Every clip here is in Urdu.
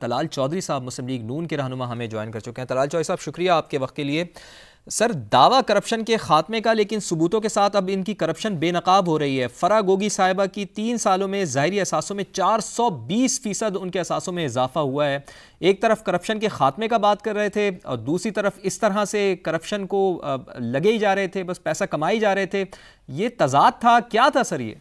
طلال چودھری صاحب مسلم لیگ نون کے رہنما ہمیں جوائن کر چکے ہیں۔ طلال چودھری صاحب شکریہ آپ کے وقت کے لیے۔ سر دعویٰ کرپشن کے خاتمے کا، لیکن ثبوتوں کے ساتھ اب ان کی کرپشن بے نقاب ہو رہی ہے۔ فرح گوگی صاحبہ کی 3 سالوں میں ظاہری اثاثوں میں 420% ان کے اثاثوں میں اضافہ ہوا ہے۔ ایک طرف کرپشن کے خاتمے کا بات کر رہے تھے اور دوسری طرف اس طرح سے کرپشن کو لگے ہی جا رہے تھے، بس پیسہ کمائی جا رہے تھے۔ یہ تضاد تھا، کیا تھا سر؟ یہ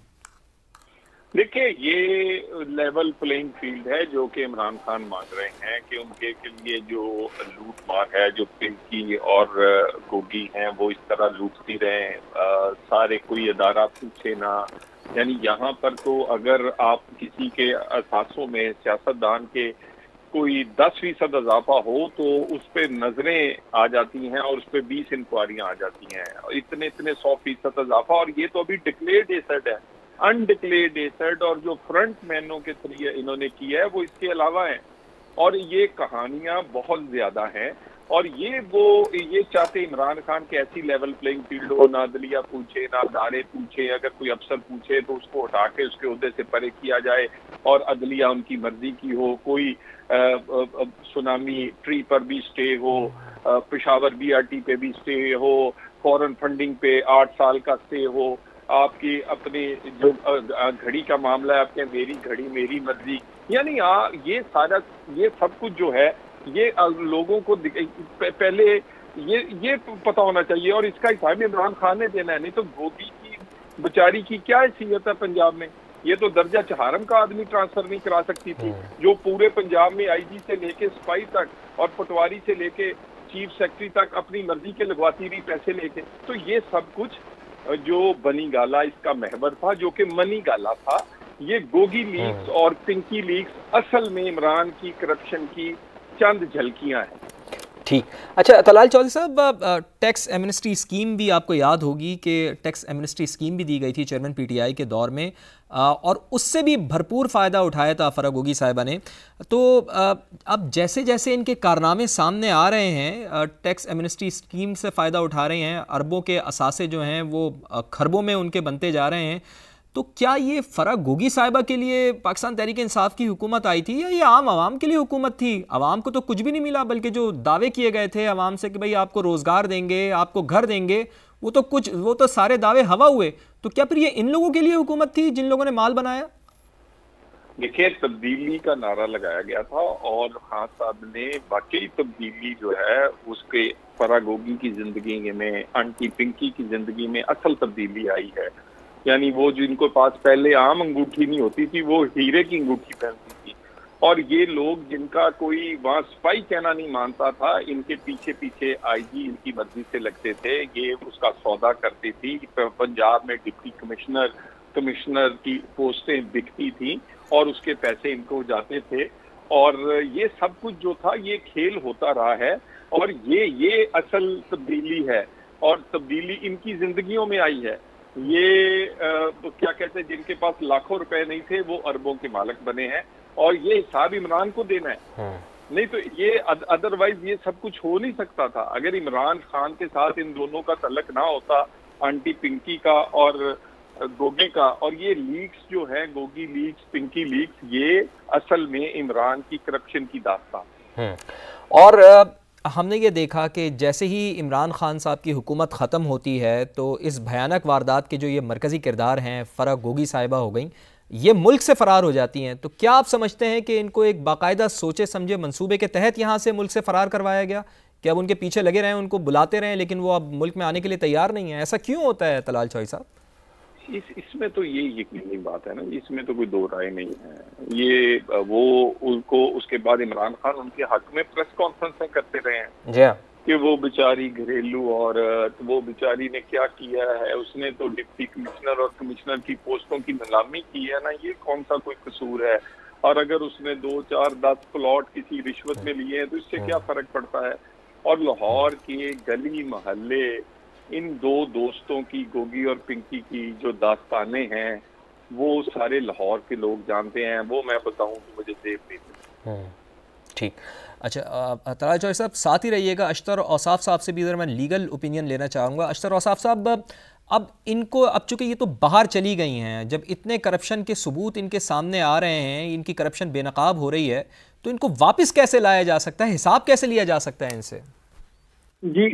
دیکھیں، یہ لیول پلینگ فیلڈ ہے جو کہ عمران خان مانگ رہے ہیں کہ ان کے لیے جو لوٹ مار ہے، جو پنکی اور گوگی ہیں وہ اس طرح لوٹتی رہیں، سارے کوئی ادارہ پوچھے نہ۔ یعنی یہاں پر تو اگر آپ کسی کے اثاثوں میں سیاستدان کے کوئی 10% اضافہ ہو تو اس پہ نظریں آ جاتی ہیں اور اس پہ 20 انکوائریاں آ جاتی ہیں، اتنے 100% اضافہ۔ اور یہ تو ابھی ڈکلیئرڈ ایسٹ ہے، انڈکلیئرڈ ایسٹ، اور جو فرنٹ مینوں کے ذریعے انہوں نے کیا ہے وہ اس کے علاوہ ہیں، اور یہ کہانیاں بہت زیادہ ہیں۔ اور یہ چاہتے عمران خان کے ایسی لیول پلینگ فیلڈ ہو، نہ عدلیہ پوچھے نہ ادارے پوچھے، اگر کوئی افسر پوچھے تو اس کو اٹھا کے اس کے عہدے سے پرے کیا جائے اور عدلیہ ان کی مرضی کی ہو۔ کوئی سونامی ٹری پر بھی سٹے ہو، پشاور بی آر ٹی پہ بھی سٹے ہو، فورن فنڈنگ پہ 8 سال کا سٹے ہو، آپ کی اپنی جو گھڑی کا معاملہ ہے، آپ کے میری گھڑی میری مرضی، یعنی یہ سب کچھ جو ہے یہ لوگوں کو پہلے یہ پتہ ہونا چاہیے، اور اس کا حساب عمران خان نے دینا ہے۔ نہیں تو گوگی کی بیچاری کی کیا حیثیت ہے پنجاب میں؟ یہ تو درجہ چہارم کا آدمی ٹرانسفر نہیں کرا سکتی تھی، جو پورے پنجاب میں آئی جی سے لے کے سپاہی تک اور پٹواری سے لے کے چیف سیکرٹری تک اپنی مرضی کے لگواتی رہی پیسے لے کے۔ تو یہ سب کچھ جو بنی گالا اس کا محور تھا، جو کہ منی گالا تھا۔ یہ گوگی لیکس اور پنکی لیکس اصل میں عمران کی کرپشن کی چند جھلکیاں ہیں۔ ٹھیک، اچھا طلال چودھری صاحب، ٹیکس ایمنسٹی اسکیم بھی آپ کو یاد ہوگی کہ ٹیکس ایمنسٹی اسکیم بھی دی گئی تھی چیئرمین پی ٹی آئی کے دور میں، اور اس سے بھی بھرپور فائدہ اٹھایا تھا فرح گوگی صاحبہ نے۔ تو اب جیسے جیسے ان کے کارنامے سامنے آ رہے ہیں، ٹیکس ایمنسٹی اسکیم سے فائدہ اٹھا رہے ہیں، اربوں کے اثاثے جو ہیں وہ کھربوں میں ان کے بنتے جا رہے ہیں، تو کیا یہ فرح گوگی صاحبہ کے لیے پاکستان تحریک انصاف کی حکومت آئی تھی، یا یہ عام عوام کے لیے حکومت تھی؟ عوام کو تو کچھ بھی نہیں ملا، بلکہ جو دعوے کیے گئے تھے عوام سے کہ بھئی آپ کو روزگار دیں گے، آپ کو گھر دیں گے، وہ تو سارے دعوے ہوا ہوئے۔ تو کیا پھر یہ ان لوگوں کے لیے حکومت تھی جن لوگوں نے مال بنایا؟ دیکھیں، تبدیلی کا نعرہ لگایا گیا تھا، اور خان صاحب نے واقعی تبدیلی جو ہے اس کے فرح گوگی کی زندگی میں، آنٹی پنکی کی زندگی میں اصل تبدیلی آئی ہے۔ یعنی وہ جن کو پاس پہلے عام انگوٹھی نہیں ہوتی تھی، وہ ہیرے کی انگوٹھی پہنتی تھی، اور یہ لوگ جن کا کوئی وہاں سپاہی کہنا نہیں مانتا تھا، ان کے پیچھے پیچھے آئی جی ان کی مرضی سے لگتے تھے، یہ اس کا سودا کرتی تھی۔ پنجاب میں ڈپٹی کمشنر کی پوسٹیں بکتی تھیں اور اس کے پیسے ان کو جاتے تھے، اور یہ سب کچھ جو تھا یہ کھیل ہوتا رہا ہے، اور یہ اصل تبدیلی ہے، اور تبدیلی ان کی زندگیوں میں آئی ہے۔ یہ کیا کہتے ہیں، جن کے پاس لاکھوں روپے نہیں تھے وہ اربوں کے مالک بنے ہیں، اور یہ حساب عمران کو دینا ہے۔ نہیں تو یہ ادروائز یہ سب کچھ ہو نہیں سکتا تھا اگر عمران خان کے ساتھ ان دونوں کا تعلق نہ ہوتا، آنٹی پنکی کا اور گوگی کا۔ اور یہ لیکس جو ہے، گوگی لیکس، پنکی لیکس، یہ اصل میں عمران کی کرپشن کی داستان۔ اور ہم نے یہ دیکھا کہ جیسے ہی عمران خان صاحب کی حکومت ختم ہوتی ہے تو اس بھیانک واردات کے جو یہ مرکزی کردار ہیں، فرح گوگی صاحبہ ہو گئیں، یہ ملک سے فرار ہو جاتی ہیں۔ تو کیا آپ سمجھتے ہیں کہ ان کو ایک باقاعدہ سوچے سمجھے منصوبے کے تحت یہاں سے ملک سے فرار کروایا گیا، کہ اب ان کے پیچھے لگے رہیں، ان کو بلاتے رہیں، لیکن وہ اب ملک میں آنے کے لیے تیار نہیں ہیں؟ ایسا کیوں ہوتا ہے طلال چودھری صاحب؟ اس میں تو یہ یقینی بات ہے نا، اس میں تو کوئی دو رائے نہیں ہے۔ یہ وہ ان کو اس کے بعد عمران خان ان کے حق میں پریس کانفرنسیں کرتے رہے ہیں جی ہاں، کہ وہ بیچاری گھریلو، اور وہ بیچاری نے کیا کیا ہے، اس نے تو ڈپٹی کمشنر اور کمشنر کی پوسٹوں کی نیلامی کی ہے نا، یہ کون سا کوئی قصور ہے؟ اور اگر اس نے 2 4 10 پلاٹ کسی رشوت میں لیے ہیں تو اس سے کیا فرق پڑتا ہے؟ اور لاہور کے گلی محلے، ان دو دوستوں کی، گوگی اور پنکی کی جو داستانیں ہیں، وہ سارے لاہور کے لوگ جانتے ہیں، وہ میں بتاؤں تو مجھے زیب نہیں۔ ٹھیک، اچھا طلال چودھری صاحب ساتھ ہی رہیے گا۔ اشتر اوصاف صاحب سے بھی ذرا میں لیگل اوپینین لینا چاہوں گا۔ اشتر اوصاف صاحب، اب ان کو، اب چونکہ یہ تو باہر چلی گئی ہیں، جب اتنے کرپشن کے ثبوت ان کے سامنے آ رہے ہیں، ان کی کرپشن بے نقاب ہو رہی ہے، تو ان کو واپس کیسے لایا جا سکتا ہے, حساب کیسے لیا جا سکتا ہے ان سے؟ جی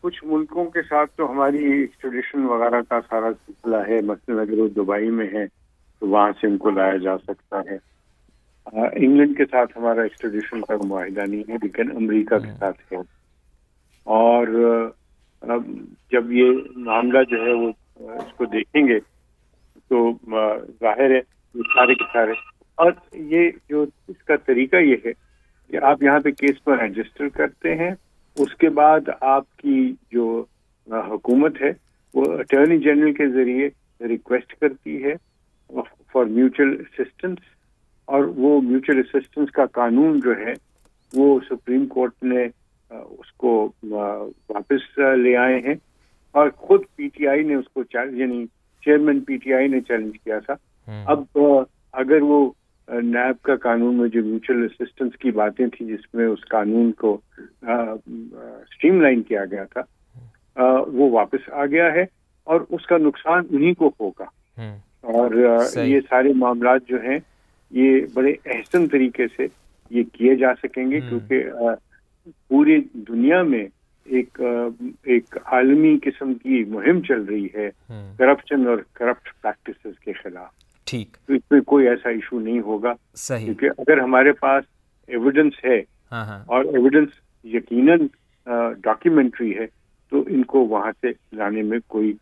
کچھ ملکوں کے ساتھ تو ہماری ایکسٹریڈیشن وغیرہ کا سارا سلسلہ ہے. مثلاً اگر وہ دبئی میں ہے تو وہاں سے ان کو لایا جا سکتا ہے. انگلینڈ کے ساتھ ہمارا ایکسٹریڈیشن کا معاہدہ نہیں ہے, لیکن امریکہ کے ساتھ ہے. اور جب یہ معاملہ جو ہے وہ اس کو دیکھیں گے تو ظاہر ہے یہ سارے کے سارے, اور یہ جو اس کا طریقہ یہ ہے کہ آپ یہاں پہ کیس پر رجسٹر کرتے ہیں, اس کے بعد آپ کی جو حکومت ہے وہ اٹارنی جنرل کے ذریعے ریکویسٹ کرتی ہے فار میوچل اسسٹنس, اور وہ میوچل اسسٹنس کا قانون جو ہے وہ سپریم کورٹ نے اس کو واپس لے آئے ہیں, اور خود پی ٹی آئی نے اس کو یعنی چیئرمین پی ٹی آئی نے چیلنج کیا تھا. اب اگر وہ نیب کا قانون میں جو میوچل اسسٹنس کی باتیں تھیں جس میں اس قانون کو اسٹریم لائن کیا گیا تھا, وہ واپس آ گیا ہے اور اس کا نقصان انہی کو ہوگا. اور یہ سارے معاملات جو ہیں یہ بڑے احسن طریقے سے یہ کیے جا سکیں گے, کیونکہ پوری دنیا میں ایک عالمی قسم کی مہم چل رہی ہے کرپشن اور کرپٹ پریکٹسز کے خلاف. ٹھیک, تو اس میں کوئی ایسا ایشو نہیں ہوگا. صحیح, کیونکہ اگر ہمارے پاس ایویڈنس ہے اور ایویڈنس یقیناً ڈاکیومنٹری ہے تو ان کو وہاں سے لانے میں کوئی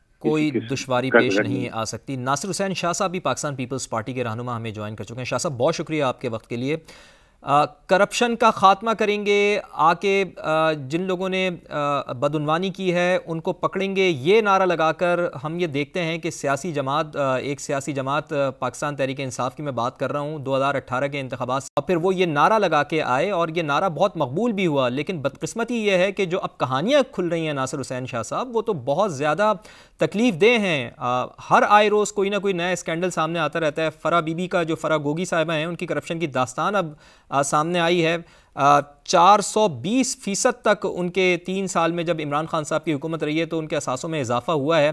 دشواری پیش نہیں آ سکتی. ناصر حسین شاہ صاحب بھی پاکستان پیپلز پارٹی کے رہنما ہمیں جوائن کر چکے ہیں. شاہ صاحب بہت شکریہ آپ کے وقت کے لیے. کرپشن کا خاتمہ کریں گے, آ کے جن لوگوں نے بدعنوانی کی ہے ان کو پکڑیں گے, یہ نعرہ لگا کر ہم یہ دیکھتے ہیں کہ سیاسی جماعت, ایک سیاسی جماعت پاکستان تحریک انصاف کی میں بات کر رہا ہوں 2018 کے انتخابات, اور پھر وہ یہ نعرہ لگا کے آئے اور یہ نعرہ بہت مقبول بھی ہوا. لیکن بدقسمتی یہ ہے کہ جو اب کہانیاں کھل رہی ہیں ناصر حسین شاہ صاحب, وہ تو بہت زیادہ تکلیف دہ ہیں. ہر آئے روز کوئی نہ کوئی نیا اسکینڈل سامنے آتا رہتا ہے. فرح بی بی کا, جو فرح گوگی صاحبہ ہیں, ان کی کرپشن کی داستان اب سامنے آئی ہے. 420% تک ان کے 3 سال میں جب عمران خان صاحب کی حکومت رہی ہے تو ان کے اثاثوں میں اضافہ ہوا ہے.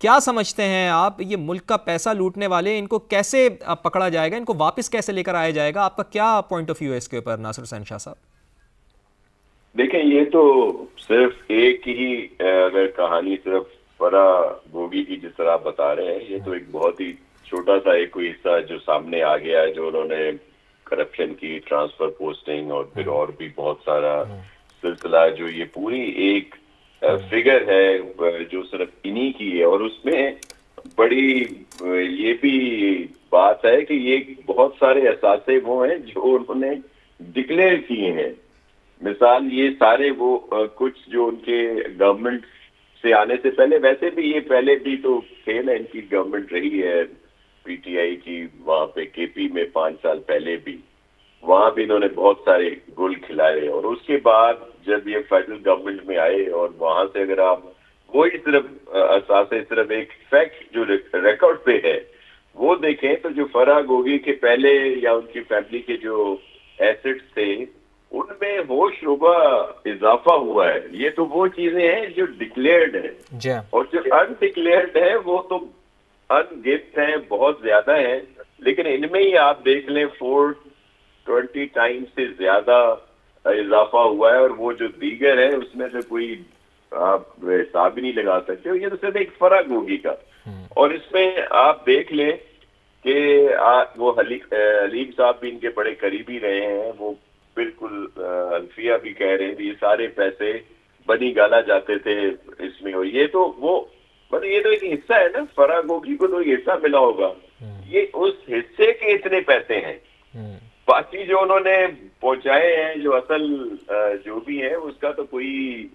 کیا سمجھتے ہیں آپ, یہ ملک کا پیسہ لوٹنے والے, ان کو کیسے پکڑا جائے گا, ان کو واپس کیسے لے کر آیا جائے گا؟ آپ کا کیا پوائنٹ آف ویو ہے اس کے اوپر ناصر حسین شاہ صاحب؟ دیکھیں, یہ تو صرف ایک ہی اگر کہانی صرف فرح گوگی کی جس طرح آپ بتا رہے ہیں, یہ تو ایک بہت ہی چھوٹا سا ایک کوئی حصہ جو سامنے آ گیا ہے, جو انہوں نے کرپشن کی, ٹرانسفر پوسٹنگ اور پھر اور بھی بہت سارا سلسلہ, جو یہ پوری ایک فگر ہے جو صرف انہی کی ہے. اور اس میں بڑی یہ بھی بات ہے کہ یہ بہت سارے اثاثے وہ ہیں جو انہوں نے ڈکلیئر کیے ہیں. مثال یہ سارے وہ کچھ جو ان کے گورنمنٹ سے آنے سے پہلے, ویسے بھی یہ پہلے بھی تو تھے نا, ان کی گورنمنٹ رہی ہے پی ٹی آئی کی وہاں پہ کے پی میں 5 سال پہلے بھی, وہاں بھی انہوں نے بہت سارے گول کھلائے. اور اس کے بعد جب یہ فیڈرل گورنمنٹ میں آئے اور وہاں سے اگر آپ وہی صرف اثاثے, صرف ایک فیکٹ جو ریکارڈ پہ ہے وہ دیکھیں تو جو فرح گوگی کے پہلے یا ان کی فیملی کے جو ایسٹس تھے ان میں ہوش ربا اضافہ ہوا ہے. یہ تو وہ چیزیں ہیں جو ڈکلیئرڈ ہیں, اور جو ان ڈکلیئرڈ ہیں وہ تو ان گفٹ ہیں, بہت زیادہ ہیں. لیکن ان میں ہی آپ دیکھ لیں 420 ٹائمز سے زیادہ اضافہ ہوا ہے, اور وہ جو دیگر ہے اس میں سے کوئی آپ حساب ہی نہیں لگا سکتے. یہ تو صرف ایک فرح گوگی کا. اور اس میں آپ دیکھ لیں کہ وہ حلیم صاحب بھی ان کے بڑے قریبی رہے ہیں, وہ بالکل الفیہ بھی کہہ رہے ہیں یہ سارے پیسے بنی گالا جاتے تھے اس میں. اور یہ تو وہ مطلب یہ تو ایک حصہ ہے نا, فرح گوگی کو تو یہ حصہ ملا ہوگا, یہ اس حصے کے اتنے پیسے ہیں. باقی جو انہوں نے پہنچائے ہیں, جو اصل جو بھی ہے, اس کا تو کوئی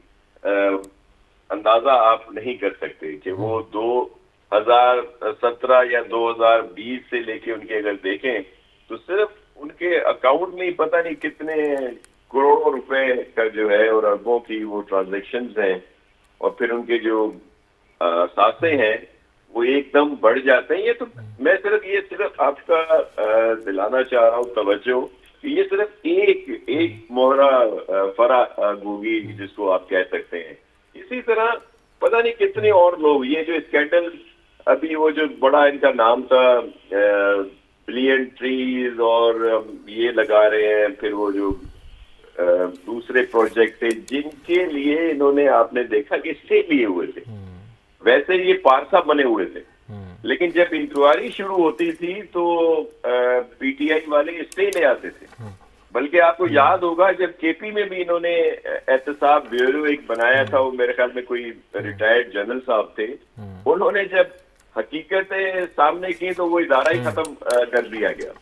اندازہ آپ نہیں کر سکتے کہ وہ 2017 یا 2020 سے لے کے ان کے اگر دیکھیں تو صرف ان کے اکاؤنٹ میں ہی پتہ نہیں کتنے کروڑوں روپے کا جو ہے اور اربوں کی وہ ٹرانزیکشنز ہیں, اور پھر ان کے جو اثاثے ہیں وہ ایک دم بڑھ جاتے ہیں. یہ تو میں صرف آپ کا دلانا چاہ رہا ہوں توجہ کہ یہ صرف ایک مہرہ فرح گوگی جس کو آپ کہہ سکتے ہیں. اسی طرح پتہ نہیں کتنے اور لوگ, یہ جو اسکینڈل ابھی وہ جو بڑا ان کا نام تھا بلین ٹریز اور یہ لگا رہے ہیں، پھر وہ جو دوسرے پروجیکٹ تھے جن کے لیے انہوں نے آپ نے دیکھا کہ اسٹے لیے ہوئے تھے. ویسے یہ پارسا بنے ہوئے تھے، لیکن جب انکوائری شروع ہوتی تھی تو پی ٹی آئی والے اسٹے لے آتے تھے. بلکہ آپ کو یاد ہوگا جب کے پی میں بھی انہوں نے احتساب بیورو ایک بنایا تھا، وہ میرے خیال میں کوئی ریٹائرڈ جنرل صاحب تھے، انہوں نے جب حقیقتیں سامنے کی تو وہ ادارہ ہی ختم کر دیا گیا.